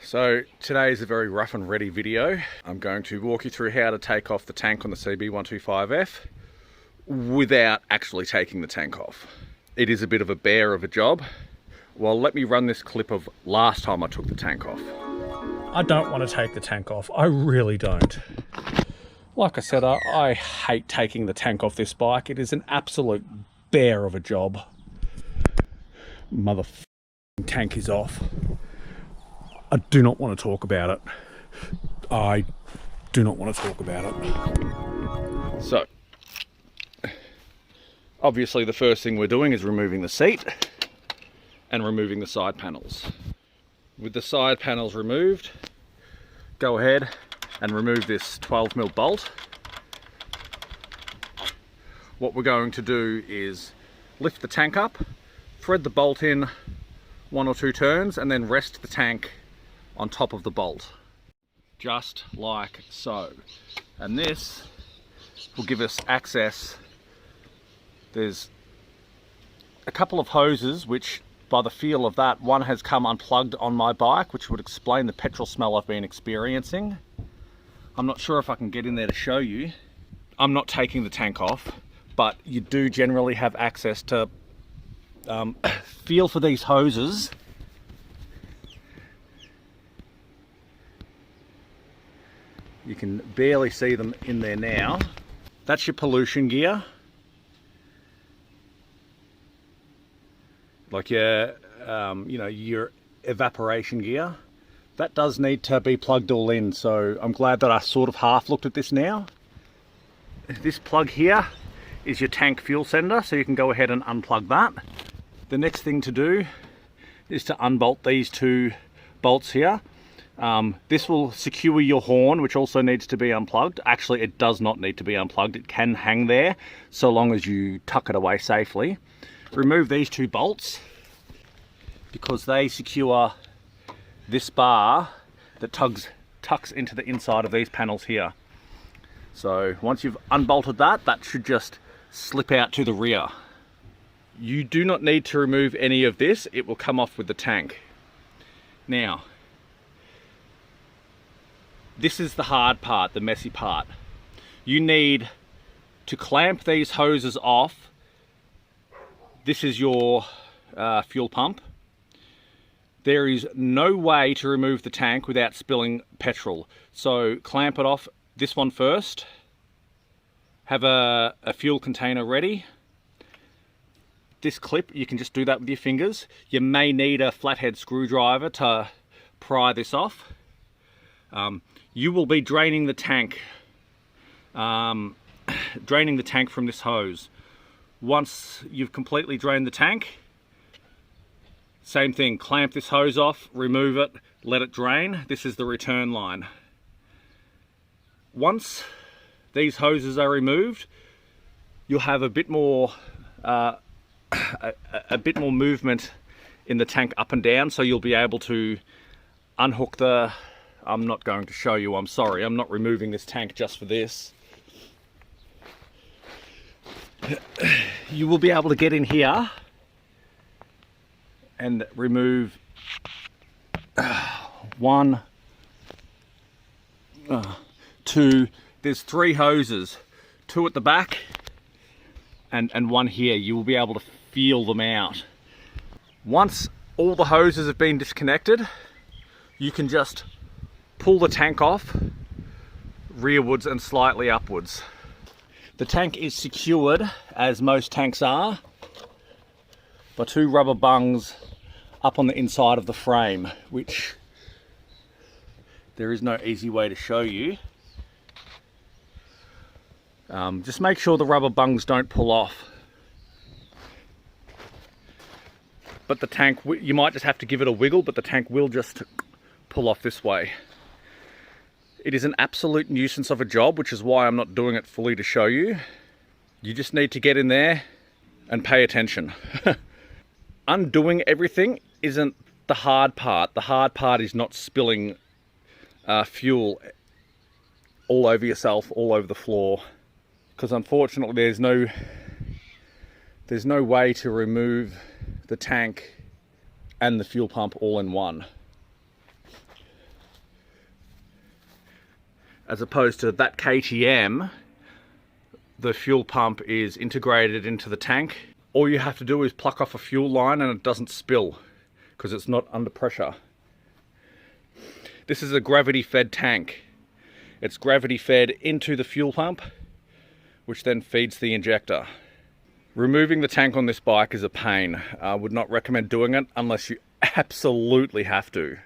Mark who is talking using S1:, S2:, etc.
S1: So today is a very rough and ready video. I'm going to walk you through how to take off the tank on the CB125F without actually taking the tank off. It is a bit of a bear of a job. Well, let me run this clip of last time I took the tank off. I don't want to take the tank off. I really don't. Like I said, I hate taking the tank off this bike. It is an absolute bear of a job. Motherfucking tank is off. I do not want to talk about it. I do not want to talk about it. So, obviously the first thing we're doing is removing the seat and removing the side panels. With the side panels removed, go ahead and remove this 12mm bolt. What we're going to do is lift the tank up, thread the bolt in 1 or 2 turns, and then rest the tank on top of the bolt, just like so. And this will give us access. There's a couple of hoses which, by the feel of that, one has come unplugged on my bike, which would explain the petrol smell I've been experiencing. I'm not sure if I can get in there to show you. I'm not taking the tank off, but you do generally have access to feel for these hoses. You can barely see them in there now. That's your pollution gear. Like your, your evaporation gear. That does need to be plugged all in, so I'm glad that I sort of half looked at this now. This plug here is your tank fuel sender, so you can go ahead and unplug that. The next thing to do is to unbolt these 2 bolts here. This will secure your horn, which also needs to be unplugged. Actually, it does not need to be unplugged. It can hang there so long as you tuck it away safely. Remove these 2 bolts because they secure this bar that tucks into the inside of these panels here. So once you've unbolted that, that should just slip out to the rear. You do not need to remove any of this. It will come off with the tank. Now, this is the hard part, the messy part. You need to clamp these hoses off. This is your fuel pump. There is no way to remove the tank without spilling petrol. So clamp it off, this one first. Have a fuel container ready. This clip, you can just do that with your fingers. You may need a flathead screwdriver to pry this off. You will be draining the tank from this hose. Once you've completely drained the tank, same thing, clamp this hose off, remove it, let it drain. This is the return line. Once these hoses are removed, you'll have a bit more movement in the tank up and down, so you'll be able to unhook the... I'm not going to show you, I'm sorry, I'm not removing this tank just for this. You will be able to get in here and remove 1, 2, there's 3 hoses, 2 at the back and 1 here. You will be able to feel them out. Once all the hoses have been disconnected, you can just pull the tank off rearwards and slightly upwards. The tank is secured, as most tanks are, by 2 rubber bungs up on the inside of the frame, which there is no easy way to show you. Just make sure the rubber bungs don't pull off. But the tank, you might just have to give it a wiggle, but the tank will just pull off this way. It is an absolute nuisance of a job, which is why I'm not doing it fully to show you. You just need to get in there and pay attention. Undoing everything isn't the hard part. The hard part is not spilling fuel all over yourself, all over the floor. Because unfortunately there's no way to remove the tank and the fuel pump all in one. as opposed to that KTM, the fuel pump is integrated into the tank. All you have to do is pluck off a fuel line and it doesn't spill because it's not under pressure. This is a gravity fed tank. It's gravity fed into the fuel pump, which then feeds the injector. Removing the tank on this bike is a pain. I would not recommend doing it unless you absolutely have to.